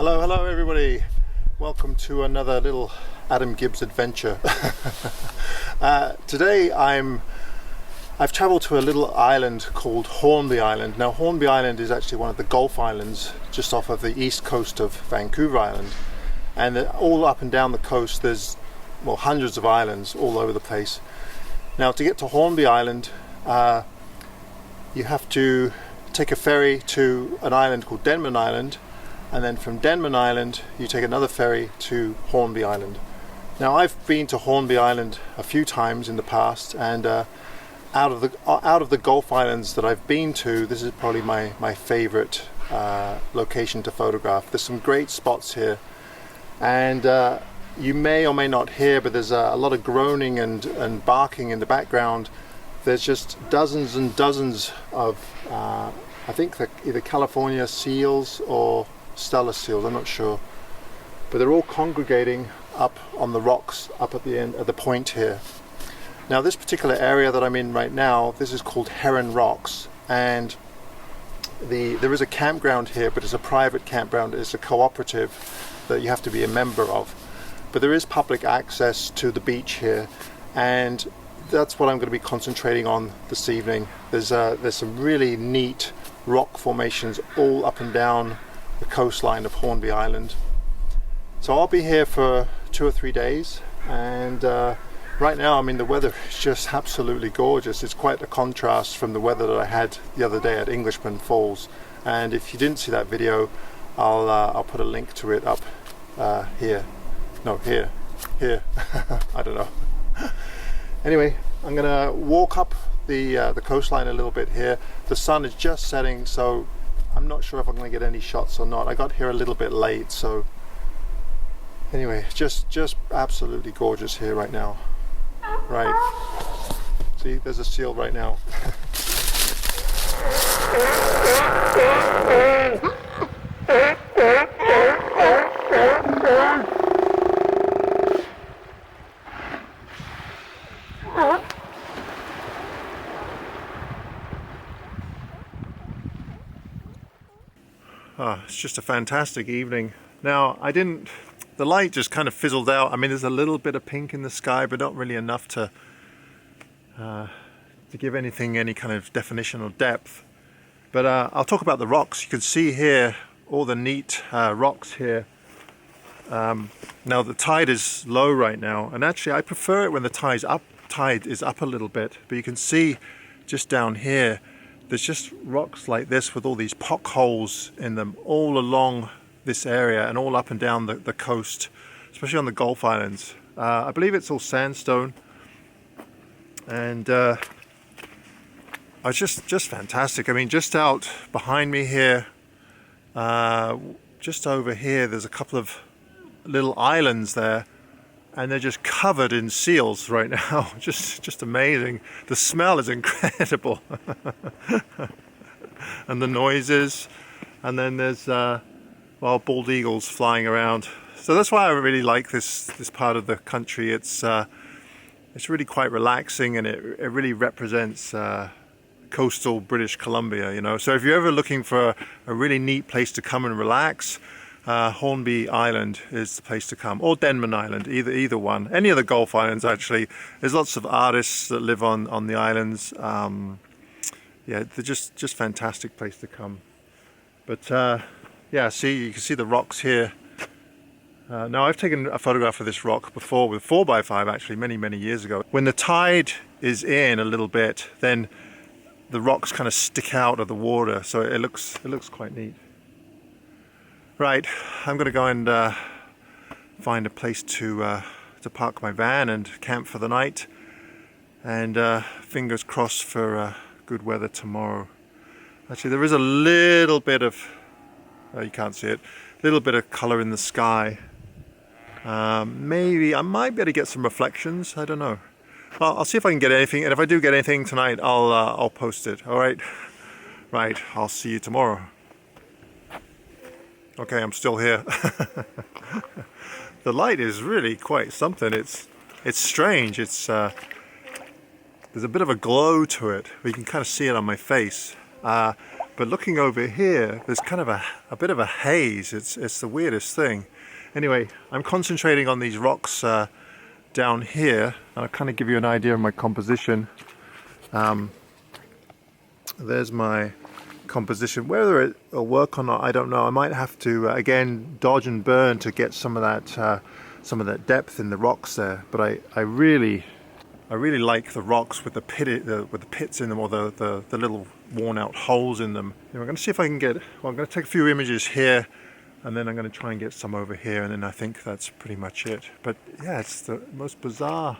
Hello everybody. Welcome to another little Adam Gibbs adventure. Today I've traveled to a little island called Hornby Island. Now Hornby Island is actually one of the Gulf Islands just off of the east coast of Vancouver Island, and all up and down the coast there's hundreds of islands all over the place. Now to get to Hornby Island you have to take a ferry to an island called Denman Island, and then from Denman Island you take another ferry to Hornby Island. Now I've been to Hornby Island a few times in the past, and out of the Gulf Islands that I've been to, this is probably my favorite location to photograph. There's some great spots here, and you may or may not hear, but there's a lot of groaning and barking in the background. There's just dozens and dozens of I think either California seals or Steller seals, I'm not sure, but they're all congregating up on the rocks up at the end at the point here. Now this particular area that I'm in right now, this is called Heron Rocks, and there is a campground here, but it's a private campground. It's a cooperative that you have to be a member of, but there is public access to the beach here, and that's what I'm going to be concentrating on this evening. There's some really neat rock formations all up and down the coastline of Hornby Island. So I'll be here for 2 or 3 days, and right now, I mean, the weather is just absolutely gorgeous. It's quite a contrast from the weather that I had the other day at Englishman Falls. And if you didn't see that video, I'll put a link to it up here. No, here. I don't know. Anyway, I'm gonna walk up the coastline a little bit here. The sun is just setting, so I'm not sure if I'm gonna get any shots or not. I got here a little bit late, so anyway, just absolutely gorgeous here right now. Right, see, there's a seal right now. It's just a fantastic evening. Now, the light just kind of fizzled out. I mean, there's a little bit of pink in the sky, but not really enough to give anything any kind of definition or depth. But I'll talk about the rocks. You can see here all the neat rocks here. Now the tide is low right now, and actually I prefer it when the tide is up a little bit. But you can see just down here, there's just rocks like this with all these pock holes in them all along this area and all up and down the coast, especially on the Gulf Islands. I believe it's all sandstone, and it's just fantastic. I mean, just out behind me here, just over here, there's a couple of little islands there, and they're just covered in seals right now. just amazing. The smell is incredible. And the noises, and then there's bald eagles flying around. So that's why I really like this part of the country. It's really quite relaxing, and it really represents coastal British Columbia, you know. So if you're ever looking for a really neat place to come and relax, Hornby Island is the place to come, or Denman Island, either one. Any of the Gulf Islands, actually. There's lots of artists that live on the islands. Yeah, they're just fantastic place to come. But yeah, see, you can see the rocks here. Now I've taken a photograph of this rock before with 4x5, actually many years ago. When the tide is in a little bit, then the rocks kind of stick out of the water, so it looks quite neat. Right, I'm going to go and find a place to park my van and camp for the night, and fingers crossed for good weather tomorrow. Actually, there is a little bit of, you can't see it, a little bit of colour in the sky. Maybe I might be able to get some reflections, I don't know. Well, I'll see if I can get anything, and if I do get anything tonight, I'll post it. All right, I'll see you tomorrow. Okay, I'm still here. The light is really quite something. It's strange. There's a bit of a glow to it. You can kind of see it on my face. But looking over here, there's kind of a bit of a haze. It's the weirdest thing. Anyway, I'm concentrating on these rocks down here. I'll kind of give you an idea of my composition. There's my composition. Whether it'll work or not, I don't know. I might have to again dodge and burn to get some of that depth in the rocks there. But I really like the rocks with the pits in them, or the little worn out holes in them. I'm going to see if I can get. Well, I'm going to take a few images here, and then I'm going to try and get some over here, and then I think that's pretty much it. But yeah, it's the most bizarre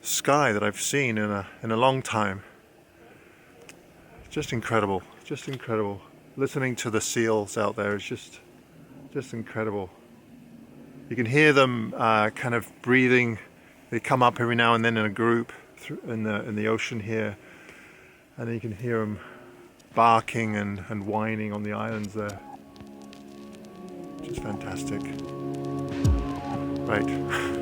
sky that I've seen in a long time. Just incredible, just incredible. Listening to the seals out there is just incredible. You can hear them kind of breathing. They come up every now and then in a group in the ocean here, and then you can hear them barking and whining on the islands there. Which is fantastic. Right.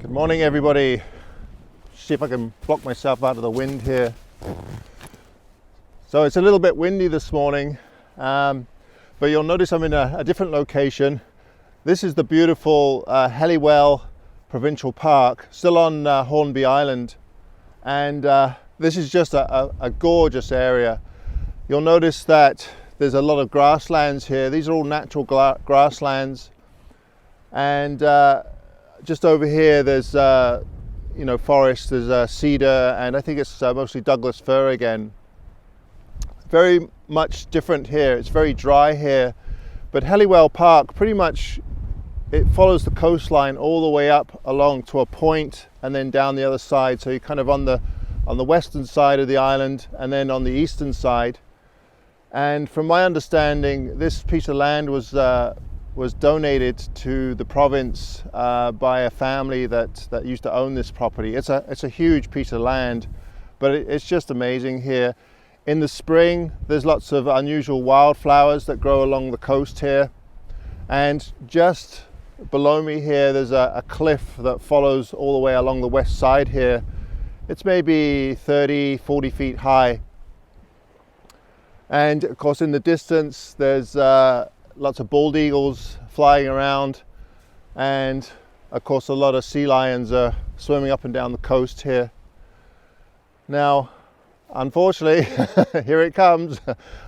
Good morning, everybody. See if I can block myself out of the wind here. So it's a little bit windy this morning, but you'll notice I'm in a different location. This is the beautiful Helliwell Provincial Park, still on Hornby Island, and this is just a gorgeous area. You'll notice that there's a lot of grasslands here. These are all natural grasslands, and just over here there's forest, there's cedar, and I think it's mostly Douglas fir again. Very much different here. It's very dry here, but Helliwell Park pretty much it follows the coastline all the way up along to a point and then down the other side. So you're kind of on the western side of the island and then on the eastern side. And from my understanding, this piece of land was donated to the province by a family that used to own this property. It's a huge piece of land, but it's just amazing here. In the spring, there's lots of unusual wildflowers that grow along the coast here. And just below me here, there's a cliff that follows all the way along the west side here. It's maybe 30, 40 feet high. And of course, in the distance, there's lots of bald eagles flying around, and of course a lot of sea lions are swimming up and down the coast here. Now, unfortunately, here it comes.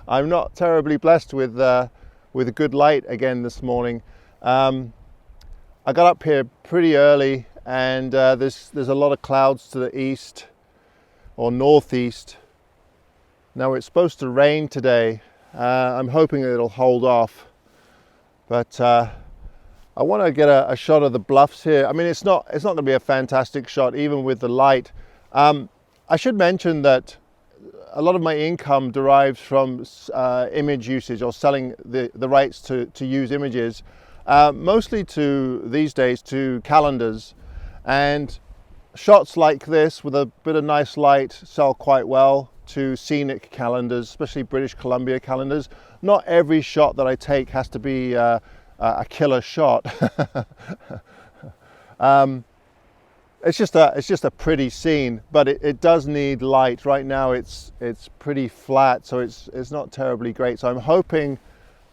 I'm not terribly blessed with a good light again this morning. I got up here pretty early, and there's a lot of clouds to the east or northeast. Now it's supposed to rain today. I'm hoping it'll hold off. But I want to get a shot of the bluffs here. I mean, it's not going to be a fantastic shot even with the light. I should mention that a lot of my income derives from image usage or selling the rights to use images, mostly these days to calendars. And shots like this with a bit of nice light sell quite well to scenic calendars, especially British Columbia calendars. Not every shot that I take has to be a killer shot. It's just a pretty scene, but it does need light. Right now it's pretty flat, so it's not terribly great. So I'm hoping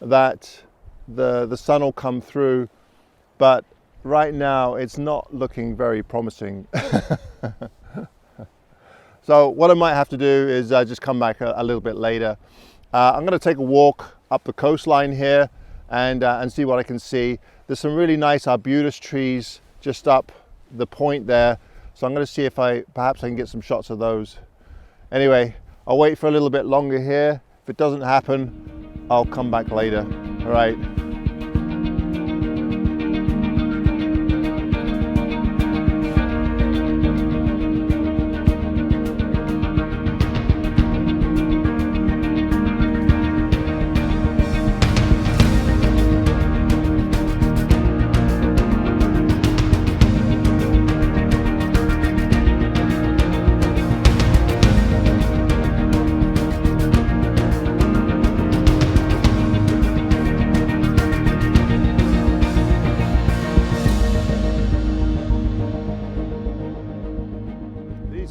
that the sun will come through, but right now it's not looking very promising. So what I might have to do is just come back a little bit later. I'm going to take a walk up the coastline here and see what I can see. There's some really nice arbutus trees just up the point there, so I'm going to see if perhaps I can get some shots of those. Anyway, I'll wait for a little bit longer here. If it doesn't happen, I'll come back later. All right.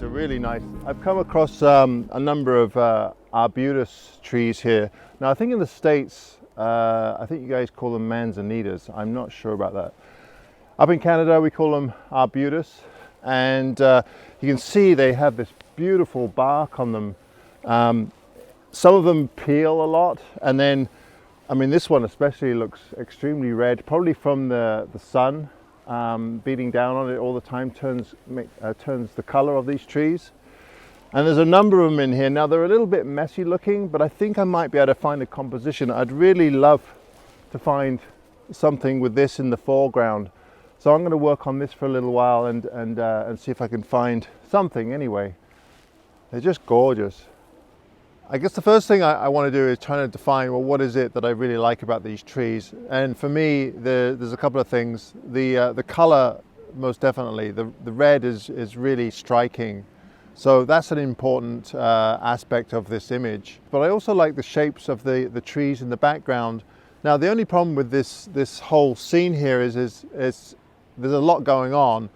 Really nice. I've come across a number of arbutus trees here. Now I think in the States, I think you guys call them manzanitas. I'm not sure about that. Up in Canada we call them arbutus, and you can see they have this beautiful bark on them. Some of them peel a lot, and then I mean this one especially looks extremely red, probably from the sun. Beating down on it all the time turns the color of these trees. And there's a number of them in here. Now they're a little bit messy looking, but I think I might be able to find a composition. I'd really love to find something with this in the foreground. So I'm going to work on this for a little while and see if I can find something anyway. They're just gorgeous. I guess the first thing I want to do is try to define, well, what is it that I really like about these trees? And for me, there's a couple of things. The color, most definitely. The red is really striking. So that's an important aspect of this image. But I also like the shapes of the trees in the background. Now, the only problem with this whole scene here is there's a lot going on,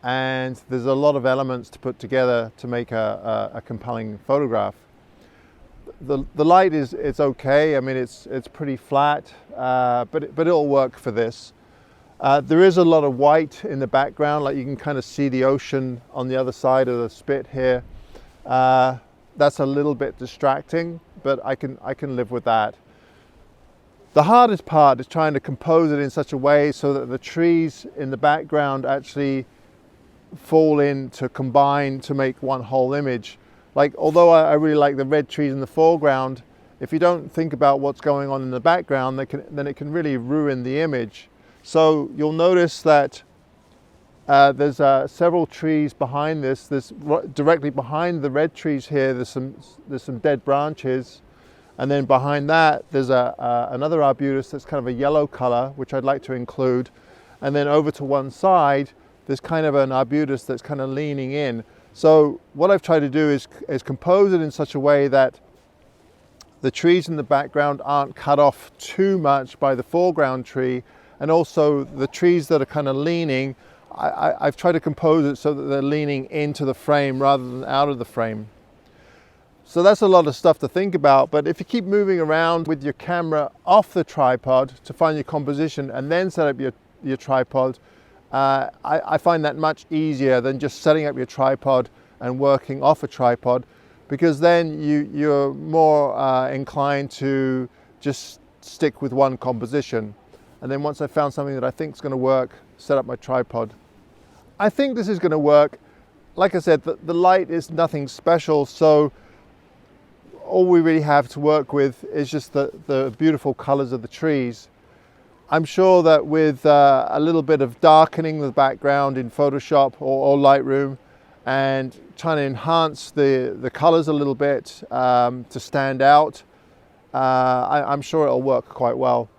and there's a lot of elements to put together to make a compelling photograph. The light it's okay. I mean it's pretty flat, but it'll work for this. There is a lot of white in the background, like you can kind of see the ocean on the other side of the spit here. That's a little bit distracting, but I can live with that. The hardest part is trying to compose it in such a way so that the trees in the background actually fall in to combine to make one whole image. Like, although I really like the red trees in the foreground, if you don't think about what's going on in the background, then it can really ruin the image. So you'll notice that there's several trees behind this. There's directly behind the red trees here, there's some dead branches. And then behind that, there's another arbutus that's kind of a yellow color, which I'd like to include. And then over to one side, there's kind of an arbutus that's kind of leaning in. So what I've tried to do is compose it in such a way that the trees in the background aren't cut off too much by the foreground tree, and also the trees that are kind of leaning, I've tried to compose it so that they're leaning into the frame rather than out of the frame. So that's a lot of stuff to think about, but if you keep moving around with your camera off the tripod to find your composition and then set up your tripod, I find that much easier than just setting up your tripod and working off a tripod, because then you're more inclined to just stick with one composition. And then once I've found something that I think is going to work, set up my tripod. I think this is going to work. Like I said, the light is nothing special, so all we really have to work with is just the beautiful colors of the trees. I'm sure that with a little bit of darkening the background in Photoshop or Lightroom and trying to enhance the colors a little bit to stand out, I'm sure it'll work quite well.